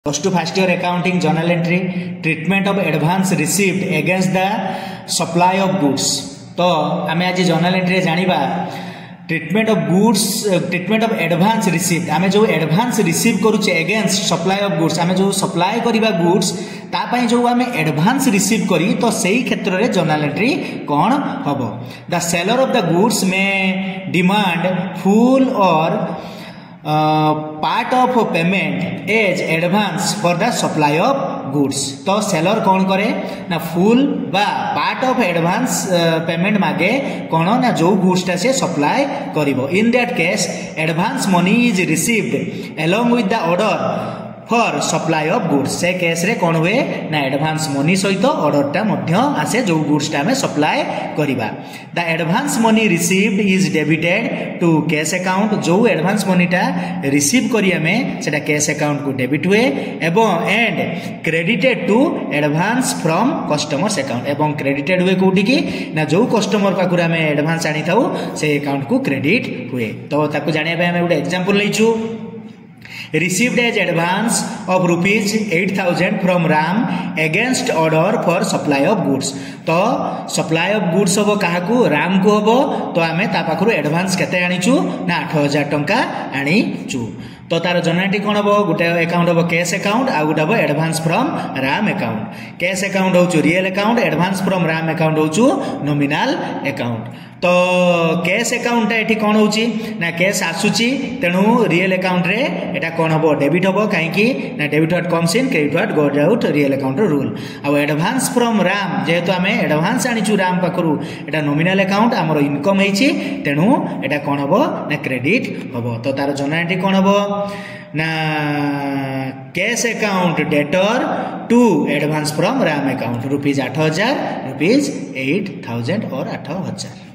Goes to first year accounting journal entry treatment of advance received against the supply of goods। तो आमे आज journal entry जानिबा treatment of goods treatment of advance received आमे जो advance receive करूचे against supply of goods आमे जो supply करिबा गुड्स ता पई जो आमे एडवांस रिसीव करी तो सेही क्षेत्र रे जर्नल एंट्री कोन हबो। The seller of the goods में डिमांड फुल और part of payment as advance for the supply of goods. तो सेलर कौन करे ना फुल बा पार्ट ऑफ एडवांस पेमेंट मागे कौन ना जो गुड्स टा से सप्लाई करिवो। In that case advance money is received along with the order for supply of goods. से केस रे कौन हुए ना एडवांस मनी सहित ऑर्डर टा मध्य आसे जो गुड्स टा हमें सप्लाई करिबा। The advance money received is debited to cash account. जो एडवांस मनी टा रिसीव करी हमें सेटा कैश अकाउंट को डेबिट हुए एवं and credited to advance from customers account एवं क्रेडिटेड हुए कोठी की ना जो कस्टमर पाखुर हमें एडवांस आनी थाउ से अकाउंट को क्रेडिट हुए। तो ताको जानिया पे हमें गोटे example लेछु। Received as advance of rupees 8,000 from RAM against order for supply of goods। तो supply of goods हम काहाकू राम को हम तो आमे ता पाखरु एडवांस केते आनीचु ना 8,000 टंका आनीचु। तो तार जनरेटी कौन हम गोटे अकाउंट हम कैश अकाउंट आ गोटे हम advance from Ram account. Cash account हूँ real account advance from Ram account हूँ नॉमिनल अकाउंट। तो कैश अकाउंट एठी कौन होची ना कैश आसुची तेणु रियल अकाउंट रे एटा कौन हम डेबिट हम कहीं ना debit what comes in credit what goes out real account rule. आ एडवांस फ्रॉम राम जेहेतु आमे एडवांस आनीचु राम पाखरु एटा नॉमिनल अकाउंट आमर इनकम हेची तेणु एटा कौन हम ना क्रेडिट हम। तो तार जनरेटी कौन हम ना cash account debtor to advance from Ram account rupees 8,000 rupees 8,000 और 8,000।